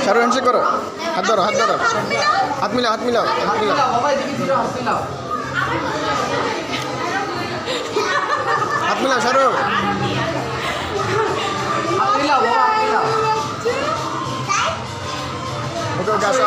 Shahrukh handshake करो हाथ धरो हाथ मिलाओ शाहरुख ओके ओके আসো